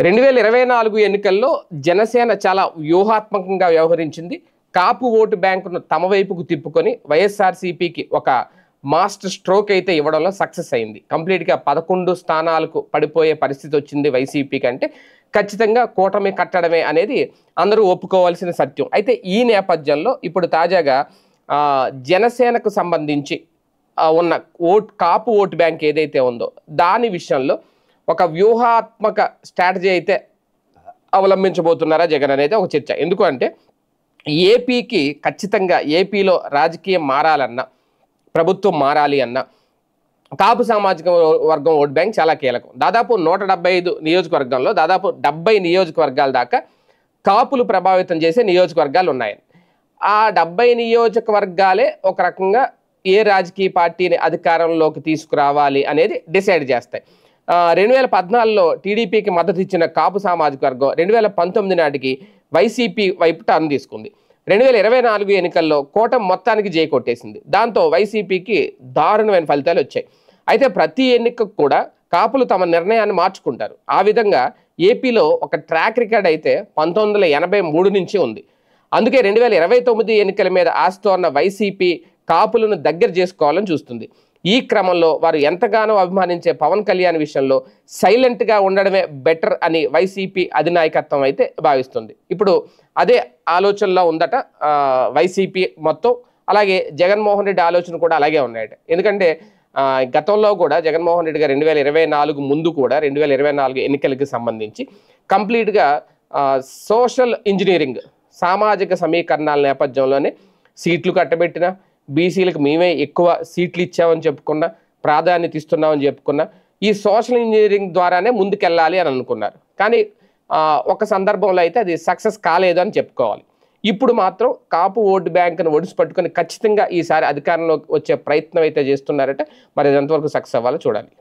2024 ఎన్నికల్లో జనసేన చాలా వ్యూహాత్మకంగా వ్యవహరించింది. కాపు ఓటు బ్యాంకును తమ వైపుకు తిప్పుకొని వైఎస్ఆర్సీపీకి ఒక మాస్టర్ స్ట్రోక్ అయితే ఇవ్వడంలో సక్సెస్ అయింది. కంప్లీట్గా 11 స్థానాలకు పడిపోయే పరిస్థితి వచ్చింది వైసీపీకి. అంటే ఖచ్చితంగా కూటమి కట్టడమే అనేది అందరూ ఒప్పుకోవాల్సిన సత్యం. అయితే ఈ నేపథ్యంలో ఇప్పుడు తాజాగా జనసేనకు సంబంధించి ఉన్న కాపు ఓటు బ్యాంక్ ఏదైతే ఉందో దాని విషయంలో ఒక వ్యూహాత్మక స్ట్రాటజీ అయితే అవలంబించబోతున్నారా జగన్ అనేది ఒక చర్చ. ఎందుకంటే ఏపీకి ఖచ్చితంగా ఏపీలో రాజకీయం మారాలన్నా, ప్రభుత్వం మారాలి అన్నా కాపు సామాజిక వర్గం ఓట్ బ్యాంక్ చాలా కీలకం. దాదాపు 175 నియోజకవర్గాల్లో దాదాపు 70 నియోజకవర్గాల దాకా కాపులు ప్రభావితం చేసే నియోజకవర్గాలు ఉన్నాయి. ఆ 70 నియోజకవర్గాలే ఒక రకంగా ఏ రాజకీయ పార్టీని అధికారంలోకి తీసుకురావాలి అనేది డిసైడ్ చేస్తాయి. 2014లో టీడీపీకి మద్దతు ఇచ్చిన కాపు సామాజిక వర్గం 2019 నాటికి వైసీపీ వైపు టర్న్ తీసుకుంది. 2024 ఎన్నికల్లో కూటమి మొత్తానికి జై కొట్టేసింది. దాంతో వైసీపీకి దారుణమైన ఫలితాలు వచ్చాయి. అయితే ప్రతి ఎన్నికకు కూడా కాపులు తమ నిర్ణయాన్ని మార్చుకుంటారు. ఆ విధంగా ఏపీలో ఒక ట్రాక్ రికార్డ్ అయితే 1983 నుంచి ఉంది. అందుకే 2029 ఎన్నికల మీద ఆశతో ఉన్న వైసీపీ కాపులను దగ్గర చేసుకోవాలని చూస్తుంది. ఈ క్రమంలో వారు ఎంతగానో అభిమానించే పవన్ కళ్యాణ్ విషయంలో సైలెంట్గా ఉండడమే బెటర్ అని వైసీపీ అధినాయకత్వం అయితే భావిస్తుంది. ఇప్పుడు అదే ఆలోచనలో ఉందట వైసీపీ మొత్తం. అలాగే జగన్మోహన్ రెడ్డి ఆలోచన కూడా అలాగే ఉన్నాయట. ఎందుకంటే గతంలో కూడా జగన్మోహన్ రెడ్డి గారు 2024 ముందు కూడా 2024 ఎన్నికలకి సంబంధించి కంప్లీట్గా సోషల్ ఇంజనీరింగ్, సామాజిక సమీకరణాల నేపథ్యంలోనే సీట్లు కట్టబెట్టిన, బీసీలకు మేమే ఎక్కువ సీట్లు ఇచ్చామని చెప్పుకున్నా, ప్రాధాన్యత ఇస్తున్నామని చెప్పుకున్నా, ఈ సోషల్ ఇంజనీరింగ్ ద్వారానే ముందుకెళ్ళాలి అని అనుకున్నారు. కానీ ఒక సందర్భంలో అయితే అది సక్సెస్ కాలేదు అని చెప్పుకోవాలి. ఇప్పుడు మాత్రం కాపు ఓటు బ్యాంకును ఒడిసి పట్టుకొని ఖచ్చితంగా ఈసారి అధికారంలోకి వచ్చే ప్రయత్నం అయితే చేస్తున్నారట. మరి ఎంతవరకు సక్సెస్ అవ్వాలో చూడాలి.